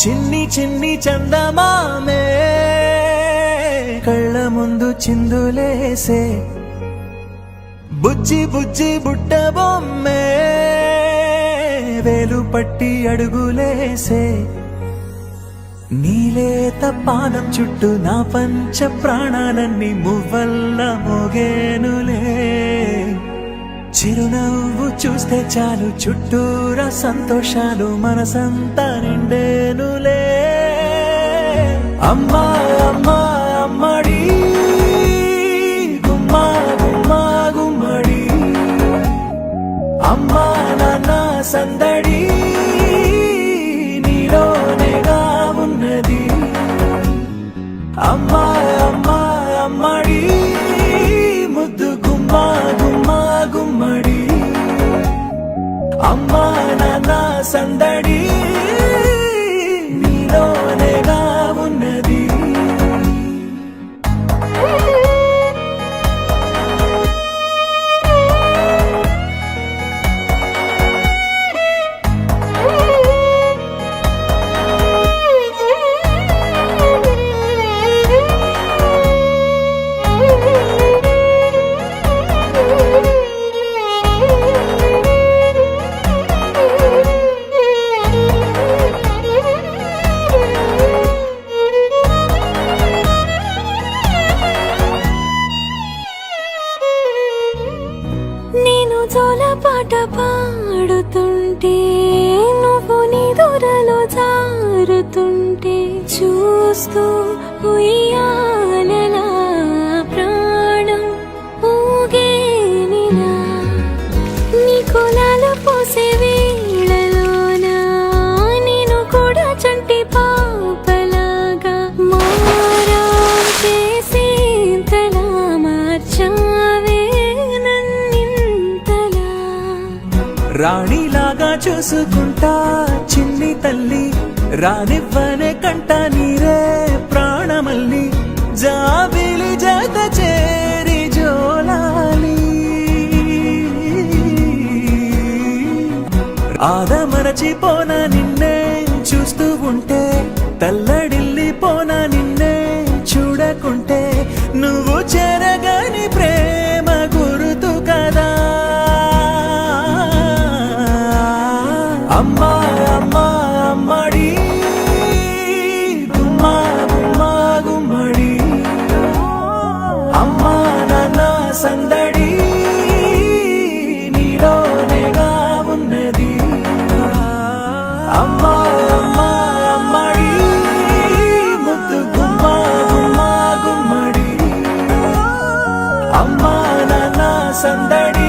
చిన్ని చిన్ని చందమామే కళ్ళ ముందు చిందులేసే బుజ్జి బుజ్జి బుట్ట బొమ్మే వేలు పట్టి అడుగులేసే నీలేత పానం చుట్టూ నా పంచ ప్రాణాలన్నీ మువ్వల్ల మోగేనులే చిరునవ్వు చూస్తే చాలు చుట్టూరా సంతోషాలు మనసంతా నిండేనులే అమ్మా అమ్మా అమ్మడి గుమ్మా గుమ్మా గుమ్మడి అమ్మా నాన్న సందడి నీలోనేగా ఉన్నది అమ్మా అమ్మా అమ్మడి ముద్దు గుమ్మా గుమ్మా గుమ్మడి అమ్మా నాన్న సందడి నీలోనేగా ఉన్నది పాట పాడుతుంటే నువ్వు నిదురలో జారుతుంటే చూస్తూ ఉయ్యాలలా ప్రాణం ఊగేనిలా నీ కులాల పోసే వేళలోన నేను కూడా చంటి పాపలాగా మారా చేసేంతలా మార్చావే రాణిలాగా చూసుకుంటా చిన్ని తల్లి రానివ్వనే కంట నీరే ప్రాణమల్లి జాబిలి జత చేరి జోలాలి ఆదమరచిపోన నిన్నే చూస్తూ ఉంటే తల్లడిల్లిపోన నిన్నే చూడకుంటే నువ్వు చెరగని ప్రేమ గుర్తు కదా అమ్మా అమ్మా అమ్మడి గుమ్మా గుమ్మా గుమ్మడి అమ్మా నాన్న సందడి నీలోనేగా ఉన్నది అమ్మా అమ్మా అమ్మడి ముద్దు గుమ్మా గుమ్మా గుమ్మడి అమ్మా నాన్న సందడి